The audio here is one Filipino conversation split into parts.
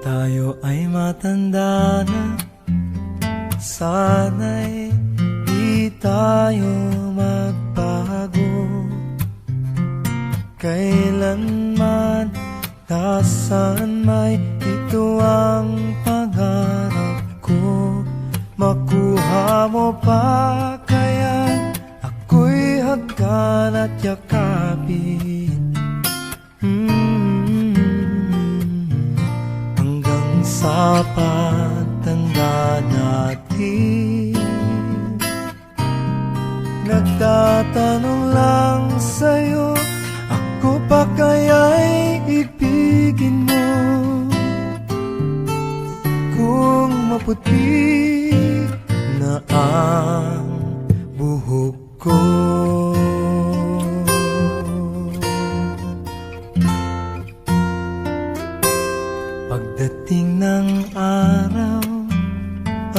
Tayo ay matanda na, sana'y di tayo magbago. Kailanman, nasaan may ito ang pangarap ko. Makuha mo pa kaya ako'y hagkan at yakapin. Hanggang sa pagtanda natin, nagtatanong lang sa'yo, ako pa kaya'y ibigin mo? Kung maputi na ang buhok ko, pagdating ng araw,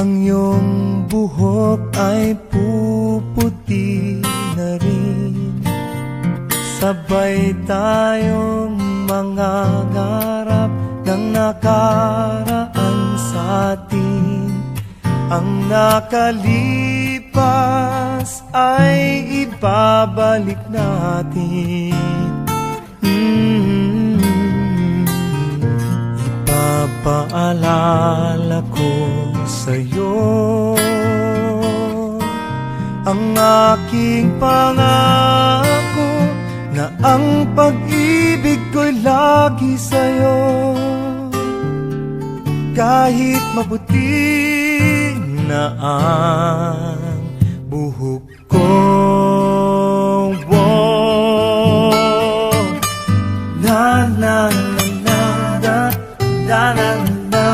ang iyong buhok ay puputi na rin. Sabay tayong mangangarap ng nakaraan sa atin. Ang nakalipas ay ibabalik natin. Ipapaalala ko sa'yo ang aking pangako, na ang pag-ibig ko'y lagi sa'yo. Kahit maputi na ang buhok ko, na na na na na na na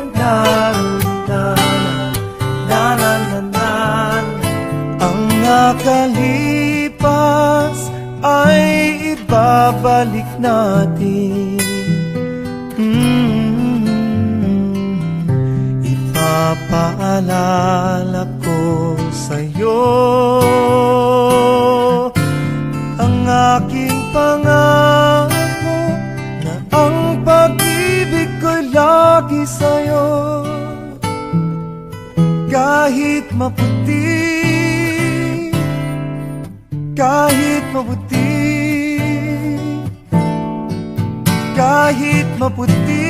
na na na na na. Ang nakalipas ay ibabalik natin. Ipapaalala ko sa'yo ang aking pangako, na ang pag-ibig ko'y lagi sa'yo. Kahit maputi, kahit maputi, kahit maputi